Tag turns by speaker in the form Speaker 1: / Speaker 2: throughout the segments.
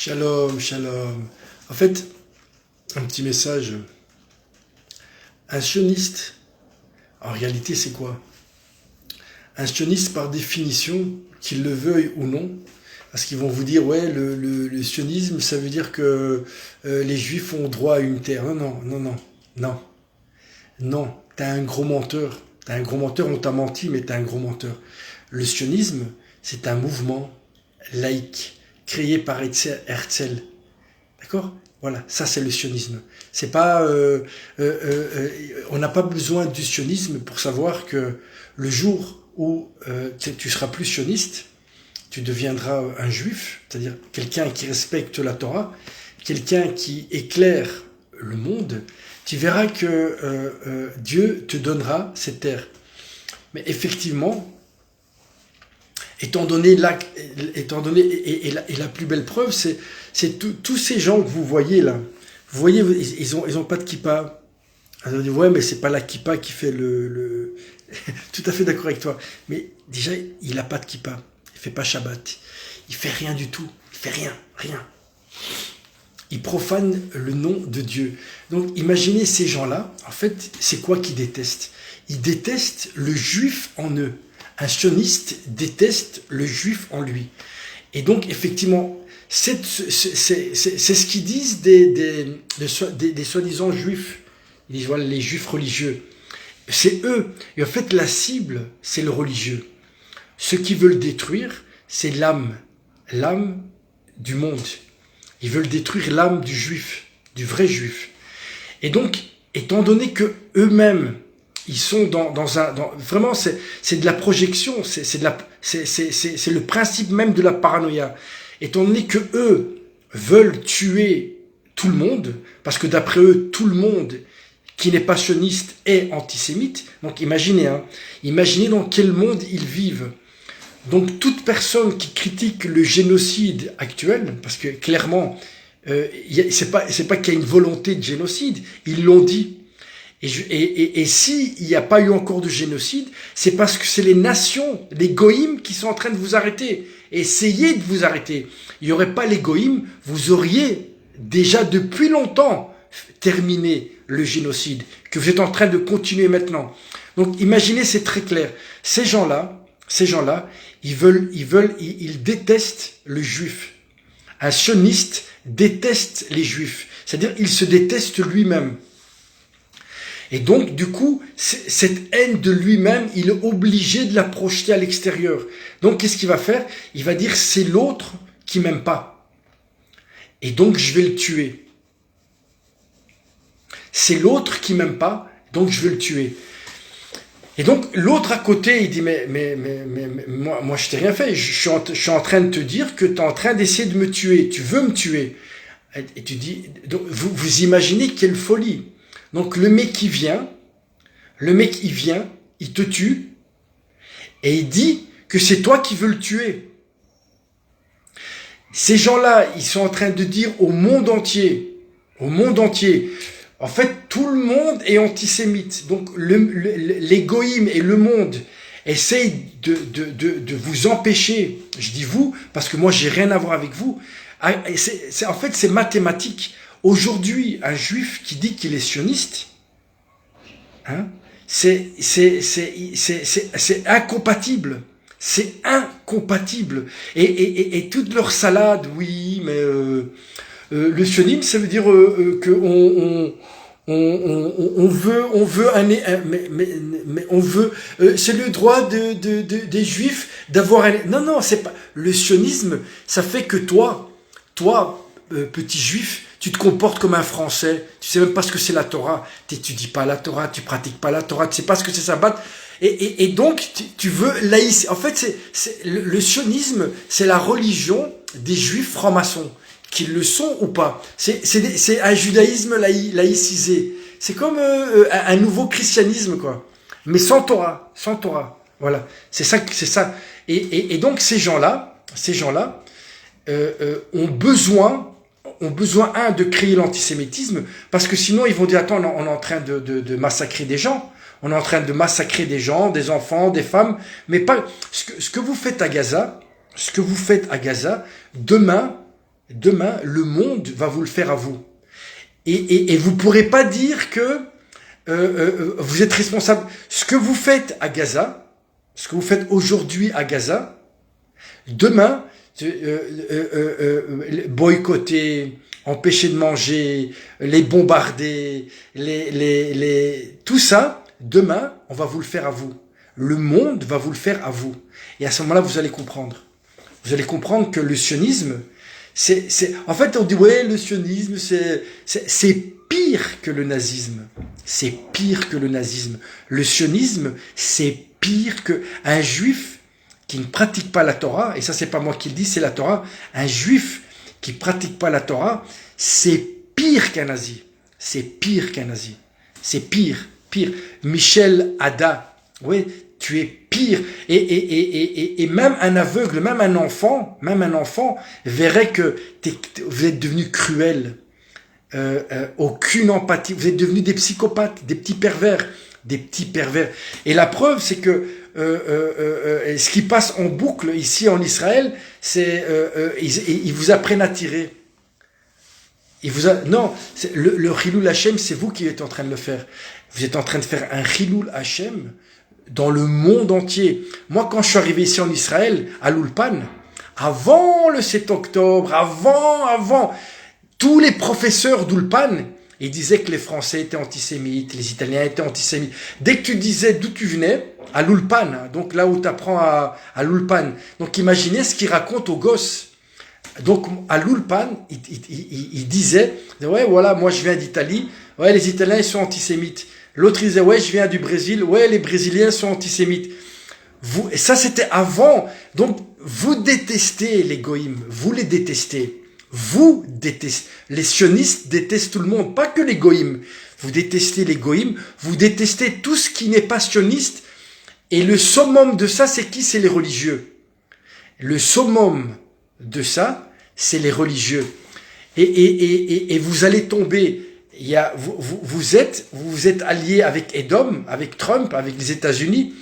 Speaker 1: Shalom, shalom. En fait, un petit message. Un sioniste, en réalité, c'est quoi? Un sioniste, par définition, qu'il le veuille ou non, parce qu'ils vont vous dire, ouais, le sionisme, ça veut dire que les juifs ont droit à une terre. Non, non, non, non, non, non. T'es un gros menteur. T'es un gros menteur, on t'a menti, mais t'es un gros menteur. Le sionisme, c'est un mouvement laïque, créé par Herzl. D'accord? Voilà, ça c'est le sionisme. C'est pas, on n'a pas besoin du sionisme pour savoir que le jour où tu seras plus sioniste, tu deviendras un juif, c'est-à-dire quelqu'un qui respecte la Torah, quelqu'un qui éclaire le monde. Tu verras que Dieu te donnera cette terre. Mais effectivement, étant donné et la plus belle preuve, c'est tous ces gens que vous voyez là. Vous voyez, ils ont pas de kippa. On dit ouais, mais c'est pas la kippa qui fait le... Tout à fait d'accord avec toi. Mais déjà, il a pas de kippa. Il fait pas Shabbat. Il fait rien du tout. Il fait rien, rien. Il profane le nom de Dieu. Donc, imaginez ces gens-là. En fait, c'est quoi qu'ils détestent? Ils détestent le juif en eux. Un sioniste déteste le juif en lui. Et donc, effectivement, c'est ce qu'ils disent des soi-disant juifs. Ils disent, voilà, les juifs religieux. C'est eux. Et en fait, la cible, c'est le religieux. Ceux qui veulent détruire, c'est l'âme du monde. Ils veulent détruire l'âme du juif, du vrai juif. Et donc, étant donné que eux-mêmes, ils sont vraiment, c'est de la projection, c'est le principe même de la paranoïa. Étant donné que eux veulent tuer tout le monde, parce que d'après eux, tout le monde qui n'est pas sioniste est antisémite. Donc imaginez, imaginez dans quel monde ils vivent. Donc toute personne qui critique le génocide actuel, parce que clairement, c'est pas qu'il y a une volonté de génocide, ils l'ont dit. Et s'il n'y a pas eu encore de génocide, c'est parce que c'est les nations, les goïms qui sont en train de vous arrêter. Essayez de vous arrêter. Il n'y aurait pas les goïms, vous auriez déjà depuis longtemps terminé le génocide, que vous êtes en train de continuer maintenant. Donc imaginez, c'est très clair. Ces gens-là, ils détestent le juif. Un sioniste déteste les juifs. C'est-à-dire, il se déteste lui-même. Et donc, du coup, cette haine de lui-même, il est obligé de la projeter à l'extérieur. Donc, qu'est-ce qu'il va faire? Il va dire, c'est l'autre qui m'aime pas. Et donc, je vais le tuer. C'est l'autre qui m'aime pas, donc je vais le tuer. Et donc, l'autre à côté, il dit, mais moi, je t'ai rien fait. Je suis en train de te dire que tu es en train d'essayer de me tuer. Tu veux me tuer. Et tu dis, donc, vous imaginez quelle folie. Donc le mec il vient, il te tue, et il dit que c'est toi qui veux le tuer. Ces gens-là, ils sont en train de dire au monde entier, en fait tout le monde est antisémite. Donc les goïms et le monde essayent de vous empêcher, je dis vous, parce que moi j'ai rien à voir avec vous, en fait c'est mathématique. Aujourd'hui, un juif qui dit qu'il est sioniste, c'est incompatible. C'est incompatible. Et toute leur salade, oui, mais le sionisme, ça veut dire que on veut mais on veut c'est le droit des juifs d'avoir un... Non, c'est pas le sionisme, ça fait que toi petit juif, tu te comportes comme un Français, tu sais même pas ce que c'est la Torah, tu n'étudies pas la Torah, tu pratiques pas la Torah, tu sais pas ce que c'est Shabbat, et donc tu veux laïciser. En fait, le sionisme, c'est la religion des juifs francs-maçons, qu'ils le sont ou pas. C'est un judaïsme laïcisé. C'est comme un nouveau christianisme, quoi. Mais sans Torah. Voilà. C'est ça. Et donc ces gens-là, ont besoin, de créer l'antisémitisme, parce que sinon ils vont dire, attends, on est en train de massacrer des gens, des enfants, des femmes, mais pas ce que vous faites à Gaza, demain, demain, le monde va vous le faire à vous. Et vous ne pourrez pas dire que vous êtes responsable. Ce que vous faites à Gaza, ce que vous faites aujourd'hui à Gaza, demain, boycotter, empêcher de manger, les bombarder, tout ça, demain, on va vous le faire à vous. Le monde va vous le faire à vous. Et à ce moment-là, vous allez comprendre. Vous allez comprendre que le sionisme, en fait, on dit, ouais, le sionisme, c'est pire que le nazisme. C'est pire que le nazisme. Le sionisme, c'est pire que un juif qui ne pratique pas la Torah, et ça, c'est pas moi qui le dis, c'est la Torah. Un juif qui pratique pas la Torah, c'est pire qu'un nazi. C'est pire qu'un nazi. C'est pire, pire. Michel Ada, oui, tu es pire. Et même un aveugle, même un enfant verrait que vous êtes devenu cruel. Aucune empathie. Vous êtes devenus des psychopathes, des petits pervers. Et la preuve, c'est que ce qui passe en boucle ici en Israël, c'est ils vous apprennent à tirer. Non, le Chilul Hashem, c'est vous qui êtes en train de le faire. Vous êtes en train de faire un Chilul Hashem dans le monde entier. Moi, quand je suis arrivé ici en Israël, à l'Ulpan, avant le 7 octobre, avant, tous les professeurs d'Ulpan, ils disaient que les Français étaient antisémites, les Italiens étaient antisémites. Dès que tu disais d'où tu venais, à l'Ulpan, donc là où tu apprends à l'Ulpan, donc imaginez ce qu'ils racontent aux gosses. Donc à l'Ulpan, il disait, ouais, voilà, moi je viens d'Italie, ouais, les Italiens ils sont antisémites. L'autre il disait, ouais, je viens du Brésil, ouais, les Brésiliens sont antisémites. Et ça c'était avant. Donc vous détestez les goïms, vous les détestez. Vous détestez. Les sionistes détestent tout le monde, pas que les goïms. Vous détestez les goïms, vous détestez tout ce qui n'est pas sioniste. Et le summum de ça, c'est qui? C'est les religieux. Le summum de ça, c'est les religieux. Et vous allez tomber. Vous êtes alliés avec Edom, avec Trump, avec les États-Unis.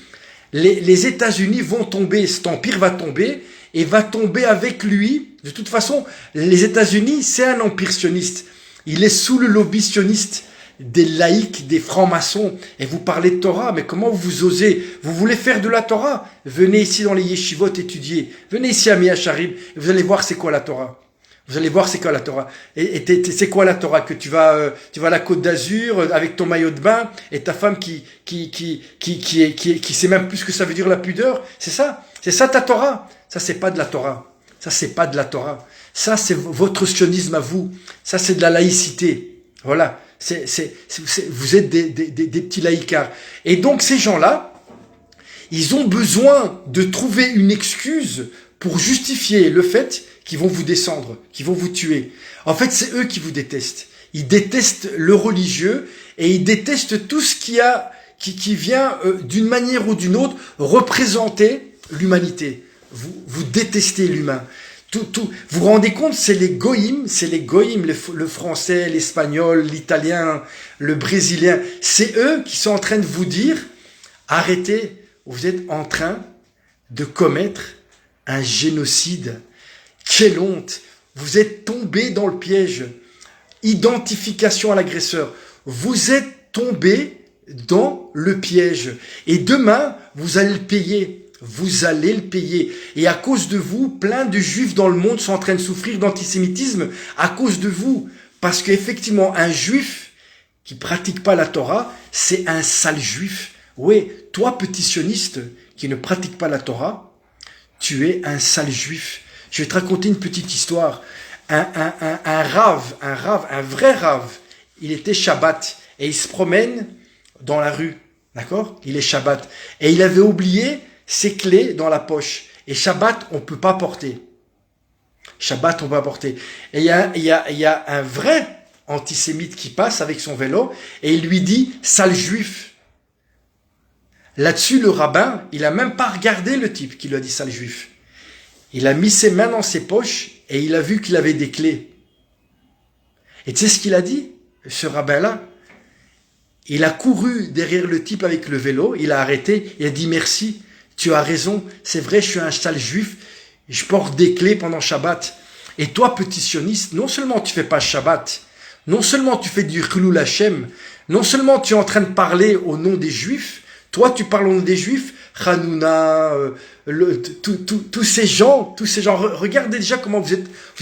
Speaker 1: Les États-Unis vont tomber, cet empire va tomber, et va tomber avec lui. De toute façon, les États-Unis, c'est un empire sioniste. Il est sous le lobby sioniste des laïcs, des francs-maçons. Et vous parlez de Torah, mais comment vous osez? Vous voulez faire de la Torah? Venez ici dans les yeshivot étudier. Venez ici à Mia Sharim, et vous allez voir c'est quoi la Torah. Vous allez voir c'est quoi la Torah. Et c'est quoi la Torah? Que tu vas à la Côte d'Azur avec ton maillot de bain et ta femme qui sait même plus ce que ça veut dire la pudeur. C'est ça ta Torah. Ça c'est pas de la Torah. Ça c'est pas de la Torah. Ça c'est votre sionisme à vous. Ça c'est de la laïcité. Voilà. Vous êtes des petits laïcards. Et donc ces gens-là, ils ont besoin de trouver une excuse pour justifier le fait qu'ils vont vous descendre, qu'ils vont vous tuer. En fait, c'est eux qui vous détestent. Ils détestent le religieux et ils détestent tout ce qui vient d'une manière ou d'une autre représenter l'humanité. Vous détestez l'humain. Vous vous rendez compte, c'est les goïms, le français, l'espagnol, l'italien, le brésilien. C'est eux qui sont en train de vous dire, arrêtez, vous êtes en train de commettre un génocide. Quelle honte! Vous êtes tombé dans le piège. Identification à l'agresseur. Vous êtes tombé dans le piège. Et demain, vous allez le payer. Vous allez le payer. Et à cause de vous, plein de juifs dans le monde sont en train de souffrir d'antisémitisme à cause de vous. Parce qu'effectivement, un juif qui pratique pas la Torah, c'est un sale juif. Oui, toi, petit sioniste qui ne pratique pas la Torah, tu es un sale juif. Je vais te raconter une petite histoire. Un vrai rave, il était Shabbat et il se promène dans la rue, d'accord? Il est Shabbat et il avait oublié ses clés dans la poche. Et Shabbat, on peut pas porter. Shabbat, on peut pas porter. Et il y a un vrai antisémite qui passe avec son vélo et il lui dit sale juif. Là-dessus, le rabbin, il a même pas regardé le type qui lui a dit sale juif. Il a mis ses mains dans ses poches et il a vu qu'il avait des clés. Et tu sais ce qu'il a dit, ce rabbin-là? Il a couru derrière le type avec le vélo, il a arrêté, il a dit merci, tu as raison, c'est vrai, je suis un sale juif, je porte des clés pendant Shabbat. Et toi, petit sioniste, non seulement tu fais pas Shabbat, non seulement tu fais du Chilul Hashem, non seulement tu es en train de parler au nom des Juifs, toi tu parles au nom des Juifs, Hanouna, tous ces gens, regardez déjà comment vous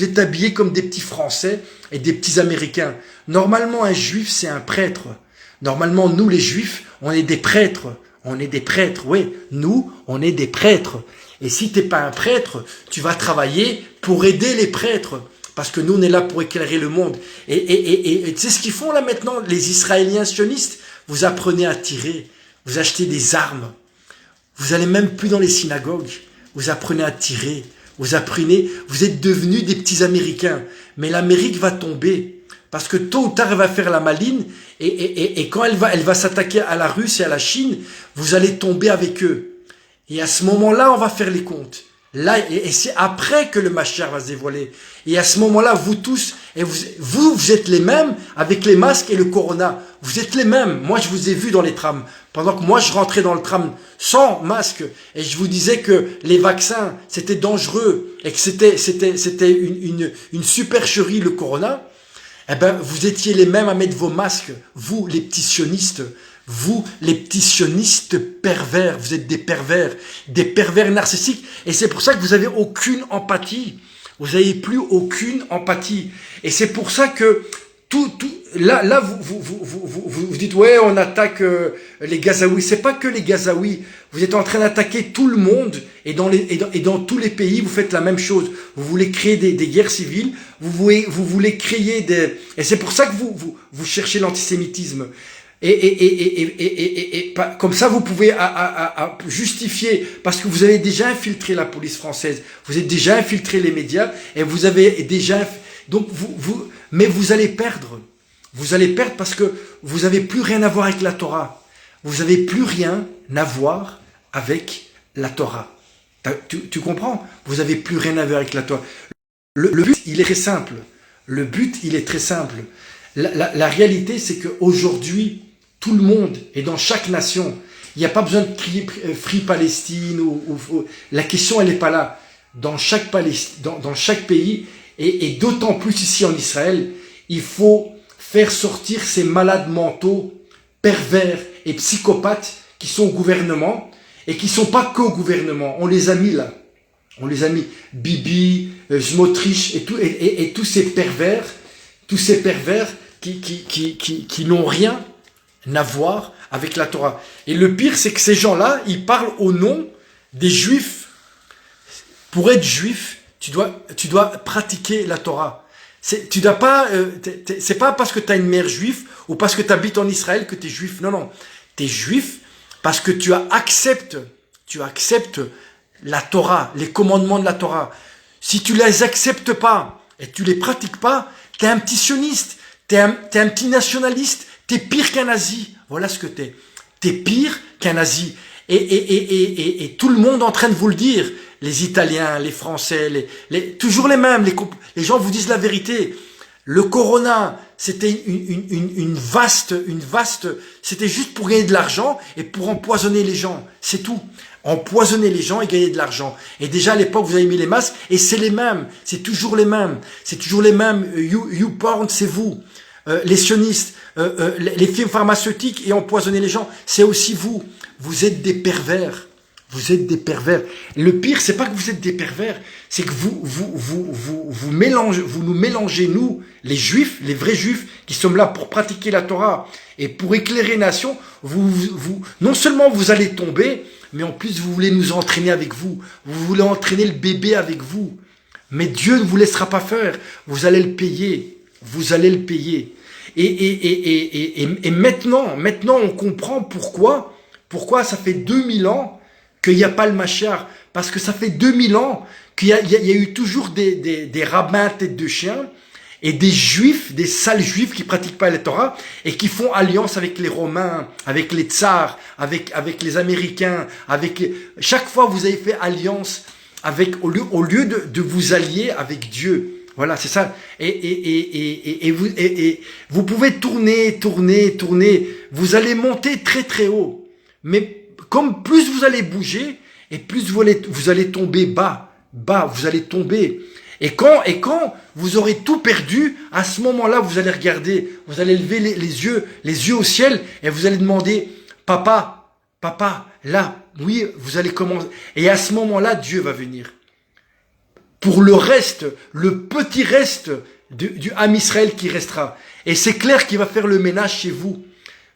Speaker 1: êtes habillés comme des petits Français et des petits Américains. Normalement, un Juif, c'est un prêtre. Normalement, nous les Juifs, on est des prêtres. On est des prêtres, oui. Nous, on est des prêtres. Et si t'es pas un prêtre, tu vas travailler pour aider les prêtres. Parce que nous, on est là pour éclairer le monde. Et tu sais ce qu'ils font là maintenant, les Israéliens sionistes? Vous apprenez à tirer. Vous achetez des armes. Vous allez même plus dans les synagogues. Vous apprenez à tirer. Vous êtes devenus des petits Américains. Mais l'Amérique va tomber. Parce que tôt ou tard, elle va faire la maline. Et quand elle va s'attaquer à la Russie et à la Chine, vous allez tomber avec eux. Et à ce moment-là, on va faire les comptes. Là, et c'est après que le Mashiach va se dévoiler. Et à ce moment-là, vous tous, et vous êtes les mêmes avec les masques et le corona. Vous êtes les mêmes. Moi, je vous ai vu dans les trams. Pendant que moi, je rentrais dans le tram sans masque et je vous disais que les vaccins, c'était dangereux et que c'était une supercherie, le corona. Eh ben, vous étiez les mêmes à mettre vos masques. Vous, les petits sionistes. Vous, les petits sionistes pervers, vous êtes des pervers narcissiques. Et c'est pour ça que vous avez aucune empathie. Vous n'avez plus aucune empathie. Et c'est pour ça que là, vous dites, ouais, on attaque les Gazaouis. C'est pas que les Gazaouis. Vous êtes en train d'attaquer tout le monde. Et dans tous les pays, vous faites la même chose. Vous voulez créer des guerres civiles. Vous voulez créer des... Et c'est pour ça que vous cherchez l'antisémitisme. Et comme ça, vous pouvez justifier, parce que vous avez déjà infiltré la police française, vous avez déjà infiltré les médias, et vous avez déjà... Donc, mais vous allez perdre. Vous allez perdre parce que vous n'avez plus rien à voir avec la Torah. Vous n'avez plus rien à voir avec la Torah. Tu comprends? Vous n'avez plus rien à voir avec la Torah. Le but, il est très simple. Le but, il est très simple. La réalité, c'est qu'aujourd'hui, tout le monde est dans chaque nation. Il n'y a pas besoin de crier Free Palestine. La question, elle n'est pas là. Dans chaque pays, et d'autant plus ici en Israël, il faut faire sortir ces malades mentaux, pervers et psychopathes qui sont au gouvernement et qui ne sont pas qu'au gouvernement. On les a mis là. On les a mis. Bibi, Smotrich et tous ces pervers qui n'ont rien à voir avec la Torah. Et le pire, c'est que ces gens-là, ils parlent au nom des Juifs. Pour être Juif, tu dois pratiquer la Torah. C'est pas parce que tu as une mère juive ou parce que tu habites en Israël que tu es juif. Non. Tu es juif parce que tu acceptes la Torah, les commandements de la Torah. Si tu les acceptes pas et tu les pratiques pas, tu es un petit sioniste, tu es un petit nationaliste, tu es pire qu'un nazi. Voilà ce que tu es. Tu es pire qu'un nazi. Et tout le monde est en train de vous le dire. Les Italiens, les Français, toujours les mêmes. Les gens vous disent la vérité. Le corona, c'était une vaste, c'était juste pour gagner de l'argent et pour empoisonner les gens. C'est tout. Empoisonner les gens et gagner de l'argent. Et déjà à l'époque, vous avez mis les masques et c'est les mêmes. C'est toujours les mêmes. C'est toujours les mêmes. YouPorn, c'est vous. Les sionistes, les firmes pharmaceutiques et empoisonner les gens, c'est aussi vous. Vous êtes des pervers. Vous êtes des pervers. Et le pire, c'est pas que vous êtes des pervers, c'est que vous nous mélangez, nous, les juifs, les vrais juifs, qui sommes là pour pratiquer la Torah et pour éclairer les nations. Non seulement vous allez tomber, mais en plus vous voulez nous entraîner avec vous. Vous voulez entraîner le bébé avec vous. Mais Dieu ne vous laissera pas faire. Vous allez le payer. Vous allez le payer. Et maintenant, on comprend pourquoi ça fait 2000 ans qu'il n'y a pas le Mashiach. Parce que ça fait 2000 ans qu'il y a eu toujours des rabbins tête de chien et des juifs, des sales juifs qui pratiquent pas la Torah et qui font alliance avec les Romains, avec les tsars, avec les Américains, chaque fois vous avez fait alliance au lieu de vous allier avec Dieu. Voilà, c'est ça. Et vous pouvez tourner. Vous allez monter très très haut. Mais comme plus vous allez bouger, et plus vous allez tomber bas, vous allez tomber. Et quand vous aurez tout perdu, à ce moment-là, vous allez regarder, vous allez lever les yeux au ciel, et vous allez demander, papa, là, oui, vous allez commencer. Et à ce moment-là, Dieu va venir. Pour le reste, le petit reste du Ham Israël qui restera. Et c'est clair qu'il va faire le ménage chez vous.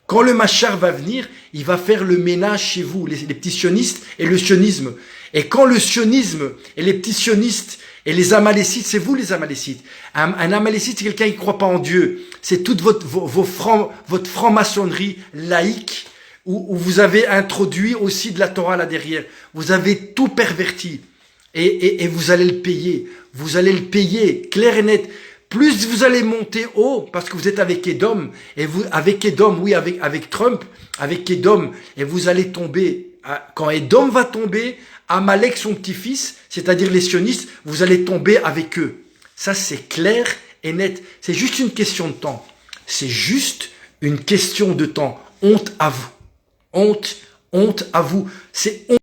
Speaker 1: Quand le Machar va venir, il va faire le ménage chez vous, les petits sionistes et le sionisme. Et quand le sionisme et les petits sionistes et les amalécites, c'est vous les amalécites. Un amalécite, c'est quelqu'un qui ne croit pas en Dieu. C'est toute votre franc-maçonnerie laïque où vous avez introduit aussi de la Torah là derrière. Vous avez tout perverti. Et vous allez le payer. Vous allez le payer, clair et net. Plus vous allez monter haut, parce que vous êtes avec Edom, et vous, avec Edom, oui, avec Trump, avec Edom, et vous allez tomber, quand Edom va tomber, Amalek, son petit-fils, c'est-à-dire les sionistes, vous allez tomber avec eux. Ça, c'est clair et net. C'est juste une question de temps. C'est juste une question de temps. Honte à vous. Honte à vous. C'est honte.